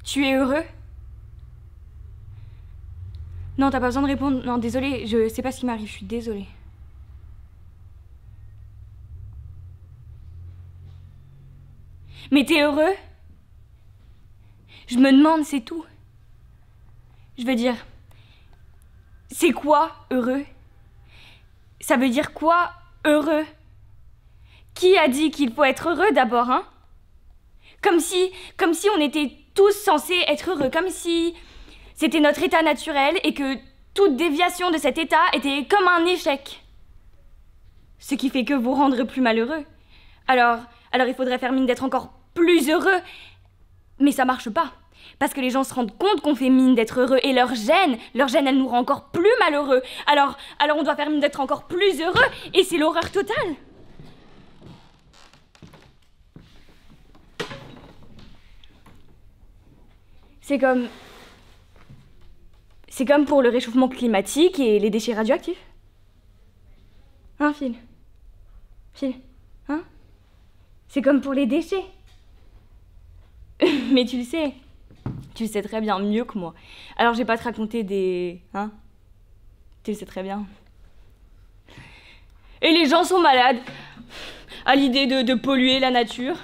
Tu es heureux? Non, t'as pas besoin de répondre. Non, désolée, je sais pas ce qui m'arrive, je suis désolée. Mais t'es heureux? Je me demande, c'est tout. Je veux dire, c'est quoi heureux? Ça veut dire quoi heureux? Qui a dit qu'il faut être heureux d'abord, hein? Comme si on était tous censés être heureux, comme si c'était notre état naturel et que toute déviation de cet état était comme un échec. Ce qui fait que vous rendrez plus malheureux. Alors il faudrait faire mine d'être encore plus heureux. Mais ça marche pas. Parce que les gens se rendent compte qu'on fait mine d'être heureux et leur gêne, elle nous rend encore plus malheureux. Alors on doit faire mine d'être encore plus heureux et c'est l'horreur totale. C'est comme pour le réchauffement climatique et les déchets radioactifs. Hein, Phil? Hein? C'est comme pour les déchets. Mais tu le sais très bien, mieux que moi. Alors je vais pas te raconter des... Hein? Tu le sais très bien. Et les gens sont malades à l'idée de polluer la nature.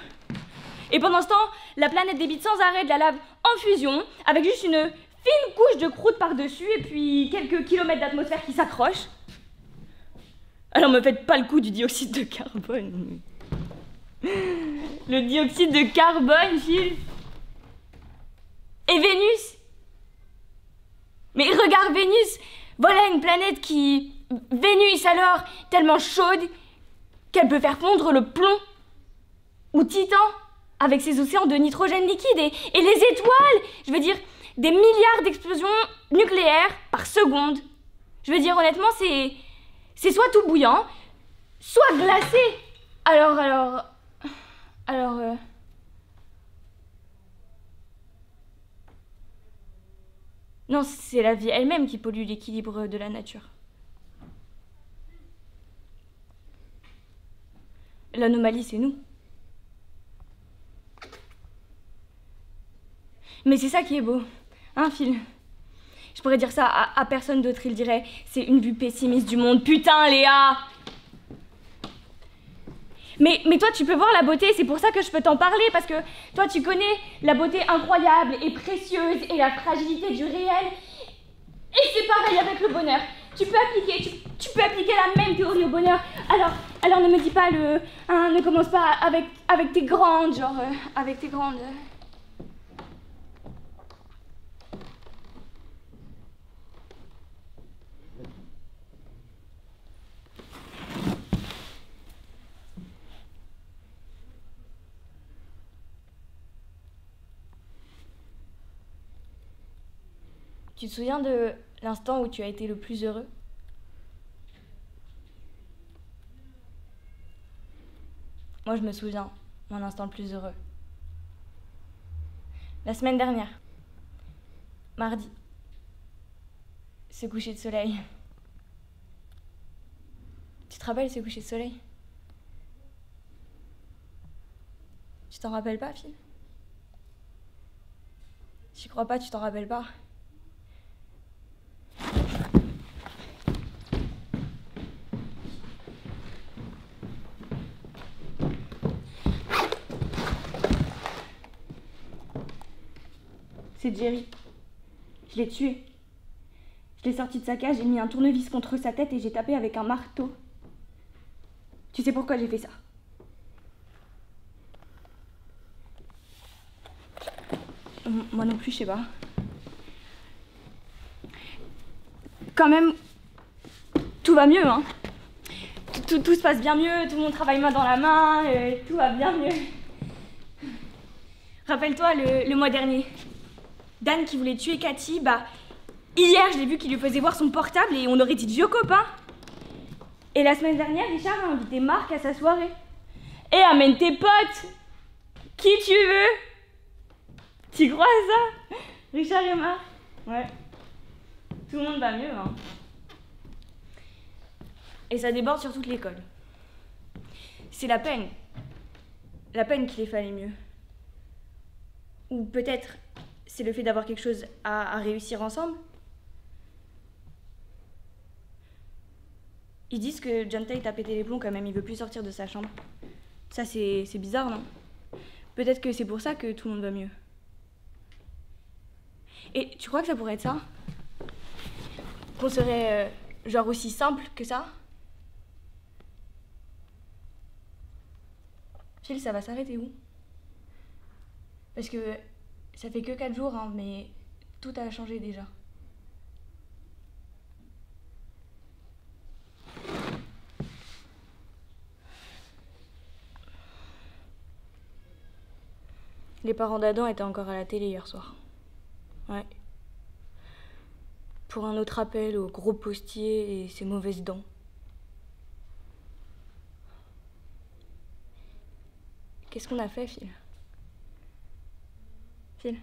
Et pendant ce temps, la planète débite sans arrêt de la lave en fusion, avec juste une fine couche de croûte par-dessus et puis quelques kilomètres d'atmosphère qui s'accrochent. Alors me faites pas le coup du dioxyde de carbone. Le dioxyde de carbone, Phil. Et Vénus? Mais regarde Vénus. Voilà une planète qui... Vénus alors, tellement chaude qu'elle peut faire fondre le plomb. Ou Titan, avec ses océans de nitrogène liquide et les étoiles. Je veux dire, des milliards d'explosions nucléaires par seconde. Je veux dire, honnêtement, c'est soit tout bouillant, soit glacé. Alors... Non, c'est la vie elle-même qui pollue l'équilibre de la nature. L'anomalie, c'est nous. Mais c'est ça qui est beau, hein, Phil? Je pourrais dire ça à personne d'autre, il dirait c'est une vue pessimiste du monde. Putain, Léa! Mais toi, tu peux voir la beauté, c'est pour ça que je peux t'en parler, parce que toi, tu connais la beauté incroyable et précieuse et la fragilité du réel. Et c'est pareil avec le bonheur. Tu peux appliquer la même théorie au bonheur. Alors ne me dis pas ne commence pas avec tes grandes, avec tes grandes... Tu te souviens de l'instant où tu as été le plus heureux? Moi, je me souviens, mon instant le plus heureux. La semaine dernière, mardi, ce coucher de soleil. Tu te rappelles ce coucher de soleil? Tu t'en rappelles pas, Phil? J'y crois pas, tu t'en rappelles pas. C'est Jerry. Je l'ai tué. Je l'ai sorti de sa cage, j'ai mis un tournevis contre sa tête et j'ai tapé avec un marteau. Tu sais pourquoi j'ai fait ça? Moi non plus, je sais pas. Quand même, tout va mieux, hein. Tout se passe bien mieux, tout le monde travaille main dans la main, tout va bien mieux. Rappelle-toi, le mois dernier, Dan qui voulait tuer Cathy, hier je l'ai vu qu'il lui faisait voir son portable et on aurait dit de vieux copains. Et la semaine dernière, Richard a invité Marc à sa soirée. Et amène tes potes, qui tu veux. Tu crois à ça? Richard et Marc? Ouais. Tout le monde va mieux, hein. Et ça déborde sur toute l'école. C'est la peine qu'il les fallait mieux. Ou peut-être, c'est le fait d'avoir quelque chose à réussir ensemble. Ils disent que John Tate a pété les plombs quand même, il veut plus sortir de sa chambre. Ça, c'est bizarre, non? Peut-être que c'est pour ça que tout le monde va mieux. Et tu crois que ça pourrait être ça? Qu'on serait genre aussi simple que ça? Phil, ça va s'arrêter où? Parce que ça fait que 4 jours, hein, mais tout a changé déjà. Les parents d'Adam étaient encore à la télé hier soir. Ouais. Pour un autre appel au gros postier et ses mauvaises dents. Qu'est-ce qu'on a fait, Phil? Phil?